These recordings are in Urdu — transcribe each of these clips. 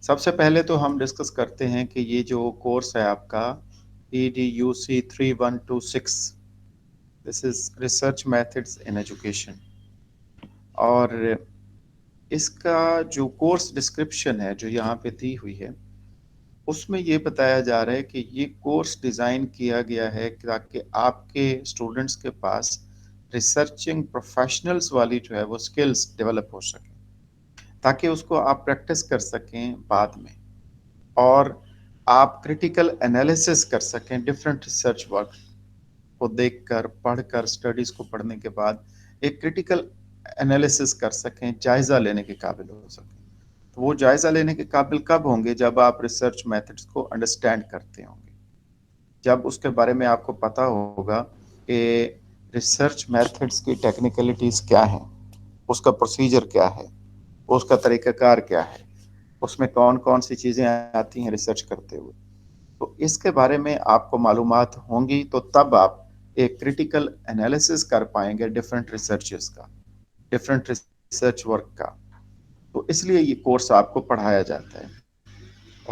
سب سے پہلے تو ہم ڈسکس کرتے ہیں کہ یہ جو کورس ہے آپ کا EDUC 3126، this is research methods in education, اور اس کا جو کورس ڈسکرپشن ہے جو یہاں پہ دی ہوئی ہے اس میں یہ بتایا جا رہا ہے کہ یہ کورس ڈیزائن کیا گیا ہے تاکہ آپ کے اسٹوڈنٹس کے پاس ریسرچنگ پروفیشنلز والی جو ہے وہ سکلز ڈیولپ ہو سکیں، تاکہ اس کو آپ پریکٹس کر سکیں بعد میں، اور آپ کریٹیکل انالیسس کر سکیں ڈفرینٹ ریسرچ ورک کو دیکھ کر، پڑھ کر، اسٹڈیز کو پڑھنے کے بعد ایک کریٹیکل انالیسس کر سکیں، جائزہ لینے کے قابل ہو سکیں۔ تو وہ جائزہ لینے کے قابل کب ہوں گے؟ جب آپ ریسرچ میتھڈس کو انڈرسٹینڈ کرتے ہوں گے، جب اس کے بارے میں آپ کو پتہ ہوگا کہ ریسرچ میتھڈس کی ٹیکنیکلٹیز کیا ہیں، اس کا پروسیجر کیا ہے، اس کا طریقہ کار کیا ہے، اس میں کون کون سی چیزیں آتی ہیں ریسرچ کرتے ہوئے، تو اس کے بارے میں آپ کو معلومات ہوں گی، تو تب آپ ایک کریٹیکل انالیسس کر پائیں گے ڈفرینٹ ریسرچز کا، ڈفرینٹ ریسرچ ورک کا۔ تو اس لیے یہ کورس آپ کو پڑھایا جاتا ہے،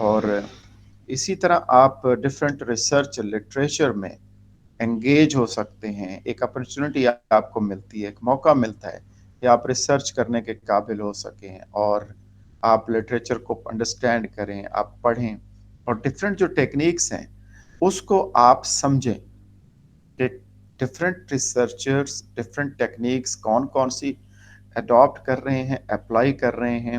اور اسی طرح آپ ڈفرینٹ ریسرچ لٹریچر میں انگیج ہو سکتے ہیں۔ ایک اپرچونٹی آپ کو ملتی ہے، ایک موقع ملتا ہے کہ آپ ریسرچ کرنے کے قابل ہو سکیں، اور آپ لٹریچر کو انڈرسٹینڈ کریں، آپ پڑھیں، اور ڈفرینٹ جو ٹیکنیکس ہیں اس کو آپ سمجھیں کہ ڈفرینٹ ریسرچرز ڈفرینٹ ٹیکنیکس کون کون سی اڈاپٹ کر رہے ہیں، اپلائی کر رہے ہیں،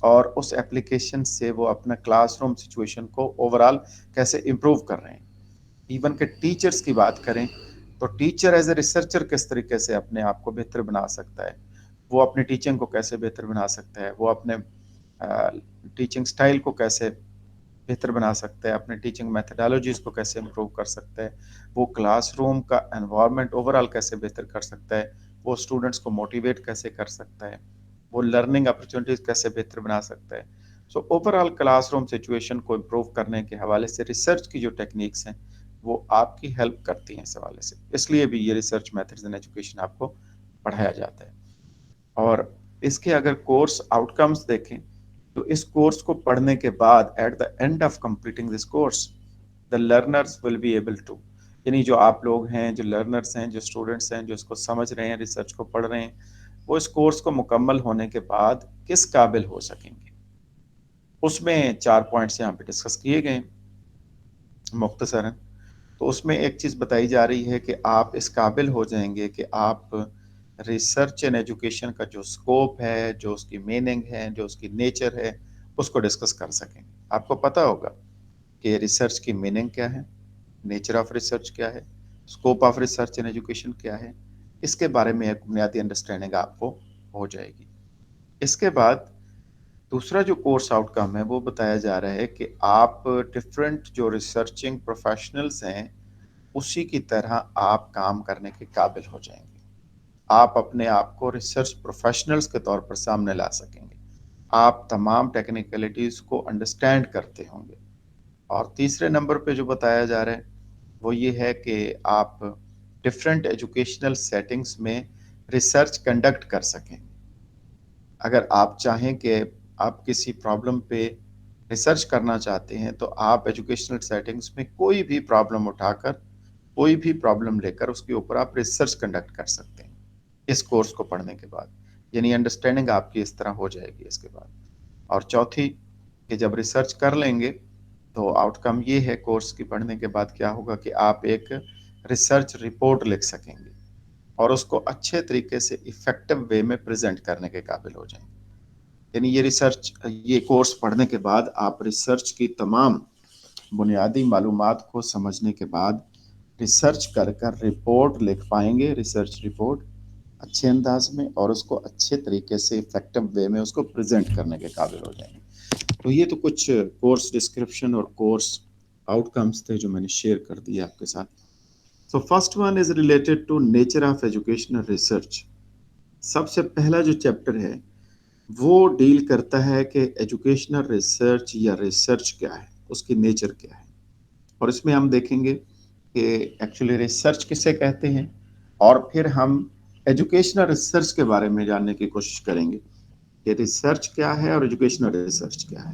اور اس اپلیکیشن سے وہ اپنا کلاس روم سچویشن کو اوورال کیسے امپروو کر رہے ہیں۔ ایون کہ ٹیچرز کی بات کریں تو ٹیچر ایز اے ریسرچر کس طریقے سے اپنے آپ کو بہتر بنا سکتا ہے، وہ اپنی ٹیچنگ کو کیسے بہتر بنا سکتا ہے، وہ اپنے ٹیچنگ سٹائل کو کیسے بہتر بنا سکتا ہے، اپنے ٹیچنگ میتھڈالوجیز کو کیسے امپروو کر سکتا ہے، وہ کلاس روم کا انوائرمنٹ اوورال کیسے بہتر کر سکتا ہے، وہ اسٹوڈنٹس کو موٹیویٹ کیسے کر سکتا ہے، وہ لرننگ اپرچونٹیز کیسے بہتر بنا سکتا ہے۔ سو اوورال کلاس روم سچویشن کو امپروو کرنے کے حوالے سے ریسرچ کی جو ٹیکنیکس ہیں وہ آپ کی ہیلپ کرتی ہیں اس حوالے سے، اس لیے بھی یہ ریسرچ میتھڈز ان ایجوکیشن آپ کو پڑھایا جاتا ہے۔ اور اس کے اگر کورس آؤٹ کمز دیکھیں تو اس کورس کو پڑھنے کے بعد at the end of completing this course the learners will be able to، یعنی جو آپ لوگ ہیں، جو لرنرز ہیں، جو اسٹوڈنٹس ہیں، جو اس کو سمجھ رہے ہیں، ریسرچ کو پڑھ رہے ہیں، وہ اس کورس کو مکمل ہونے کے بعد کس قابل ہو سکیں گے۔ اس میں 4 پوائنٹس یہاں پہ ڈسکس کیے گئے مختصراً۔ تو اس میں ایک چیز بتائی جا رہی ہے کہ آپ اس قابل ہو جائیں گے کہ آپ ریسرچ اینڈ ایجوکیشن کا جو سکوپ ہے، جو اس کی میننگ ہے، جو اس کی نیچر ہے، اس کو ڈسکس کر سکیں گے۔ آپ کو پتہ ہوگا کہ ریسرچ کی میننگ کیا ہے، نیچر آف ریسرچ کیا ہے، scope of research and education کیا ہے، اس کے بارے میں ایک بنیادی انڈرسٹینڈنگ آپ کو ہو جائے گی۔ اس کے بعد دوسرا جو کورس آؤٹ کم ہے وہ بتایا جا رہا ہے کہ آپ ڈفرینٹ جو ریسرچنگ پروفیشنلز ہیں اسی کی طرح آپ کام کرنے کے قابل ہو جائیں گے۔ آپ اپنے آپ کو ریسرچ پروفیشنلز کے طور پر سامنے لا سکیں گے، آپ تمام ٹیکنیکلٹیز کو انڈرسٹینڈ کرتے ہوں گے۔ اور تیسرے نمبر پہ جو بتایا جا رہا ہے وہ یہ ہے کہ آپ ڈفرینٹ ایجوکیشنل سیٹنگز میں ریسرچ کنڈکٹ کر سکیں۔ اگر آپ چاہیں کہ آپ کسی پرابلم پہ ریسرچ کرنا چاہتے ہیں تو آپ ایجوکیشنل سیٹنگز میں کوئی بھی پرابلم اٹھا کر، کوئی بھی پرابلم لے کر اس کے اوپر آپ ریسرچ کنڈکٹ کر سکتے ہیں اس کورس کو پڑھنے کے بعد، یعنی انڈرسٹینڈنگ آپ کی اس طرح ہو جائے گی اس کے بعد۔ اور چوتھی کہ جب ریسرچ کر لیں گے تو آؤٹ کم یہ ہے کورس کی پڑھنے کے بعد کیا ہوگا کہ آپ ایک ریسرچ رپورٹ لکھ سکیں گے اور اس کو اچھے طریقے سے ایفیکٹو وے میں پریزنٹ کرنے کے قابل ہو جائیں گے۔ یعنی یہ کورس پڑھنے کے بعد آپ ریسرچ کی تمام بنیادی معلومات کو سمجھنے کے بعد ریسرچ کر کر رپورٹ لکھ پائیں گے، ریسرچ رپورٹ اچھے انداز میں، اور اس کو اچھے طریقے سے ایفیکٹو وے میں اس کو پریزنٹ کرنے کے قابل ہو جائیں گے۔ تو یہ تو کچھ کورس ڈسکرپشن اور کورس آؤٹ کمز تھے جو میں نے شیئر کر دیے آپ کے ساتھ۔ So first one is related to nature of educational research. سب سے پہلا جو چیپٹر ہے وہ ڈیل کرتا ہے کہ ایجوکیشنل ریسرچ یا ریسرچ کیا ہے، اس کی نیچر کیا ہے، اور اس میں ہم دیکھیں گے کہ ایکچولی ریسرچ کسے کہتے ہیں، اور پھر ہم ایجوکیشنل ریسرچ کے بارے میں جاننے کی کوشش کریں گے کہ ریسرچ کیا ہے اور ایجوکیشنل ریسرچ کیا ہے۔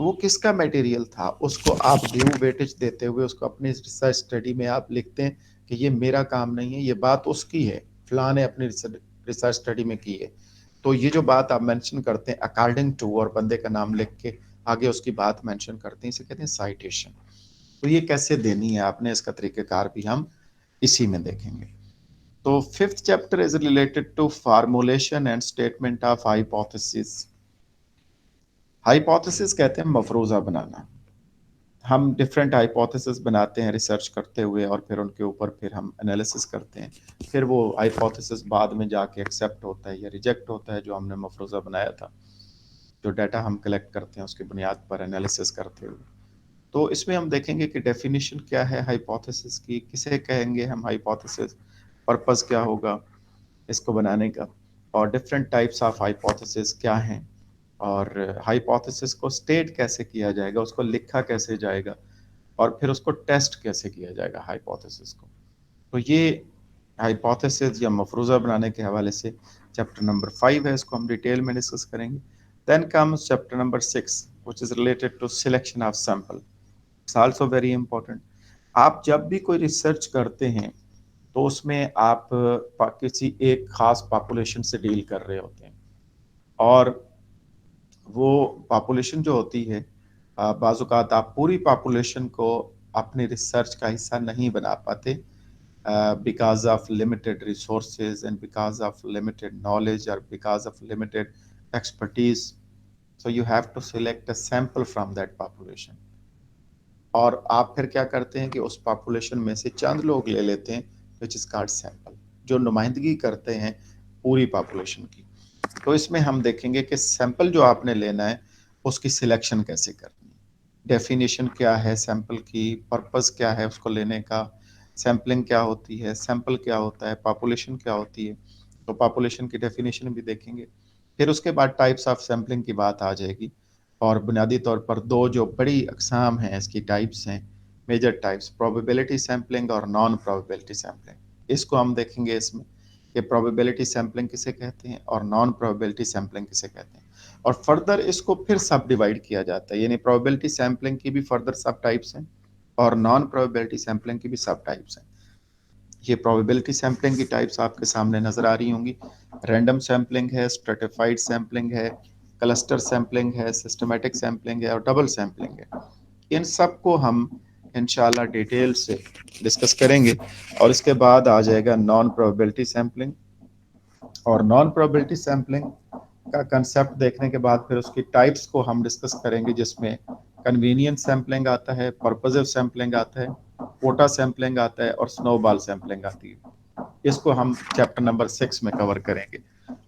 تو وہ کس کا مٹیریل تھا، اس کو آپ ڈیو ویٹیج دیتے ہوئے اس کو اپنی ریسرچ اسٹڈی میں آپ لکھتے ہیں کہ یہ میرا کام نہیں ہے، یہ بات اس کی ہے، فلاں نے اپنی ریسرچ اسٹڈی میں کی ہے. تو یہ جو بات آپ مینشن کرتے ہیں اکارڈنگ ٹو، اور بندے کا نام لکھ کے آگے اس کی بات مینشن کرتے ہیں، اسے کہتے ہیں سائٹیشن. تو یہ کیسے دینی ہے آپ نے، اس کا طریقہ کار بھی ہم اسی میں دیکھیں گے. تو 5th chapter is related to formulation and statement of hypothesis. Hypothesis کہتے ہیں مفروضہ بنانا. ہم ڈفرینٹ ہائیپوتھیسس بناتے ہیں ریسرچ کرتے ہوئے، اور پھر ان کے اوپر پھر ہم انالیسس کرتے ہیں. پھر وہ ہائیپوتھیسس بعد میں جا کے ایکسیپٹ ہوتا ہے یا ریجیکٹ ہوتا ہے جو ہم نے مفروضہ بنایا تھا. جو ڈیٹا ہم کلیکٹ کرتے ہیں اس کی بنیاد پر انالیسس کرتے ہوئے. تو اس میں ہم دیکھیں گے کہ ڈیفینیشن کیا ہے ہائیپوتھیسس کی، کسے کہیں گے ہم ہائیپوتھیسس، پرپس کیا ہوگا اس کو بنانے کا، اور ڈفرینٹ ٹائپس آف ہائیپوتھیسس کیا ہیں، اور ہائیپوتھیسس کو اسٹیٹ کیسے کیا جائے گا، اس کو لکھا کیسے جائے گا، اور پھر اس کو ٹیسٹ کیسے کیا جائے گا ہائیپوتھیسس کو. تو یہ ہائیپوتھیسس یا مفروضہ بنانے کے حوالے سے چیپٹر نمبر 5 ہے، اس کو ہم ڈیٹیل میں ڈسکس کریں گے. Then comes chapter number 6 which is related to selection of sample. It's also very important. آپ جب بھی کوئی ریسرچ کرتے ہیں تو اس میں آپ کسی ایک خاص پاپولیشن سے ڈیل کر رہے ہوتے ہیں، اور وہ پاپولیشن جو ہوتی ہے بعض اوقات آپ پوری پاپولیشن کو اپنی ریسرچ کا حصہ نہیں بنا پاتے because of limited resources and because of limited knowledge or because of limited expertise. So you have to select a sample from that population. اور آپ پھر کیا کرتے ہیں کہ اس پاپولیشن میں سے چند لوگ لے لیتے ہیں which is called sample، جو نمائندگی کرتے ہیں پوری پاپولیشن کی. تو اس میں ہم دیکھیں گے کہ سیمپل جو آپ نے لینا ہے اس کی سلیکشن کیسے کرنی ہے، ڈیفینیشن کیا ہے سیمپل کی، پرپز کیا ہے اس کو لینے کا، سیمپلنگ کیا ہوتی ہے، سیمپل کیا ہوتا ہے، پاپولیشن کیا ہوتی ہے. تو پاپولیشن کی ڈیفینیشن بھی دیکھیں گے. پھر اس کے بعد ٹائپس آف سیمپلنگ کی بات آ جائے گی، اور بنیادی طور پر دو جو بڑی اقسام ہیں اس کی ٹائپس ہیں، میجر ٹائپس، پروبیبلٹی سیمپلنگ اور نان پروبیبلٹی سیمپلنگ. اس کو ہم دیکھیں گے اس میں کہ پروبیبلٹی سیمپلنگ کسے کہتے ہیں اور نان پروبیبلٹی سیمپلنگ کسے کہتے ہیں. اور فردر اس کو پھر سب ڈیوائڈ کیا جاتا ہے، یعنی پروبیبلٹی سیمپلنگ کی بھی فردر سب ٹائپس ہیں اور نان پروبیبلٹی سیمپلنگ کی بھی سب ٹائپس ہیں. یہ پروبیبلٹی سیمپلنگ کی ٹائپس آپ کے سامنے نظر آ رہی ہوں گی. رینڈم سیمپلنگ ہے، اسٹریٹیفائڈ سیمپلنگ ہے، کلسٹر سیمپلنگ ہے، سسٹمیٹک سیمپلنگ ہے، اور ڈبل سیمپلنگ ہے. ان سب کو ہم انشاءاللہ ڈیٹیل سے ڈسکس کریں گے. اور اس کے بعد آ جائے گا نان پروبیبلٹی سیمپلنگ. اور نان پروبیبلٹی سیمپلنگ کا کنسیپٹ دیکھنے کے بعد پھر اس کی ٹائپس کو ہم ڈسکس کریں گے، جس میں کنوینئنس سیمپلنگ آتا ہے، پرپزو سیمپلنگ آتا ہے، کوٹا سیمپلنگ آتا ہے، اور سنو بال سیمپلنگ آتی ہے. اس کو ہم چیپٹر نمبر 6 میں کور کریں گے.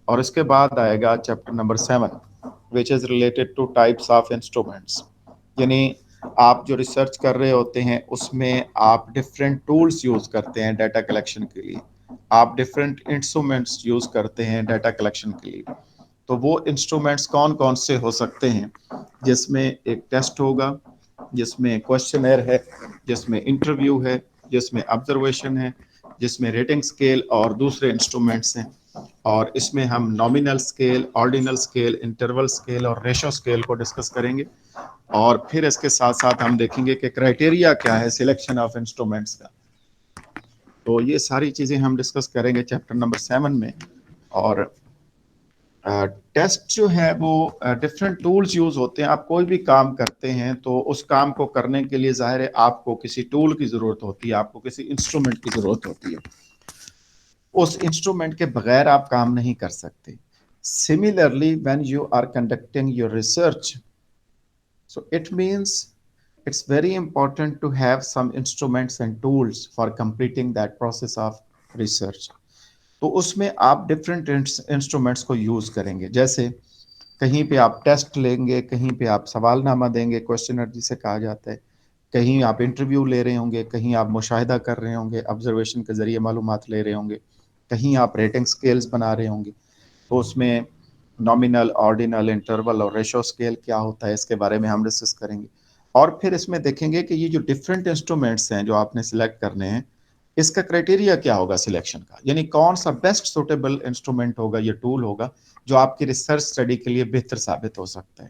اور اس کے بعد آئے گا chapter number 7 which is related to types of instruments. یعنی آپ جو ریسرچ کر رہے ہوتے ہیں اس میں آپ ڈفرینٹ ٹولس یوز کرتے ہیں ڈیٹا کلیکشن کے لیے، آپ ڈفرینٹ انسٹرومنٹس یوز کرتے ہیں ڈیٹا کلیکشن کے لیے. تو وہ انسٹرومنٹس کون کون سے ہو سکتے ہیں، جس میں ایک ٹیسٹ ہوگا، جس میں کوشچنر ہے، جس میں انٹرویو ہے، جس میں آبزرویشن ہے، جس میں ریٹنگ سکیل اور دوسرے انسٹرومنٹس ہیں. اور اس میں ہم nominal scale, ordinal scale, interval scale اور ریشو سکیل کو ڈسکس کریں گے. اور پھر اس کے ساتھ ساتھ ہم دیکھیں گے کہ کرائٹیریا کیا ہے سلیکشن آف انسٹرومنٹس کا. تو یہ ساری چیزیں ہم ڈسکس کریں گے چیپٹر نمبر 7 میں. اور ٹیسٹ جو ہے وہ ڈفرینٹ ٹولز یوز ہوتے ہیں. آپ کوئی بھی کام کرتے ہیں تو اس کام کو کرنے کے لیے ظاہر ہے آپ کو کسی ٹول کی ضرورت ہوتی ہے، آپ کو کسی انسٹرومنٹ کی ضرورت ہوتی ہے. اس انسٹرومنٹ کے بغیر آپ کام نہیں کر سکتے. Similarly, when you are conducting your research, so it means it's very important to have some instruments and tools for completing that process of research. تو اس میں آپ ڈفرینٹ انسٹرومنٹس کو یوز کریں گے. جیسے کہیں پہ آپ ٹیسٹ لیں گے، کہیں پہ آپ سوال نامہ دیں گے، کوشچنر جسے کہا جاتا ہے، کہیں آپ انٹرویو لے رہے ہوں گے، کہیں آپ مشاہدہ کر رہے ہوں گے، آبزرویشن کے ذریعے معلومات لے رہے ہوں گے، کہیں آپ ریٹنگ سکیلز بنا رہے ہوں گے. تو اس میں نامینل، آرڈینل، انٹرول اور ریشو سکیل کیا ہوتا ہے اس کے بارے میں ہم ڈسکس کریں گے. اور پھر اس میں دیکھیں گے کہ یہ جو ڈفرینٹ انسٹرومنٹس ہیں جو آپ نے سلیکٹ کرنے ہیں، اس کا کرائٹیریا کیا ہوگا سلیکشن کا، یعنی کون سا بیسٹ سوٹیبل انسٹرومنٹ ہوگا، یہ ٹول ہوگا جو آپ کی ریسرچ اسٹڈی کے لیے بہتر ثابت ہو سکتا ہے.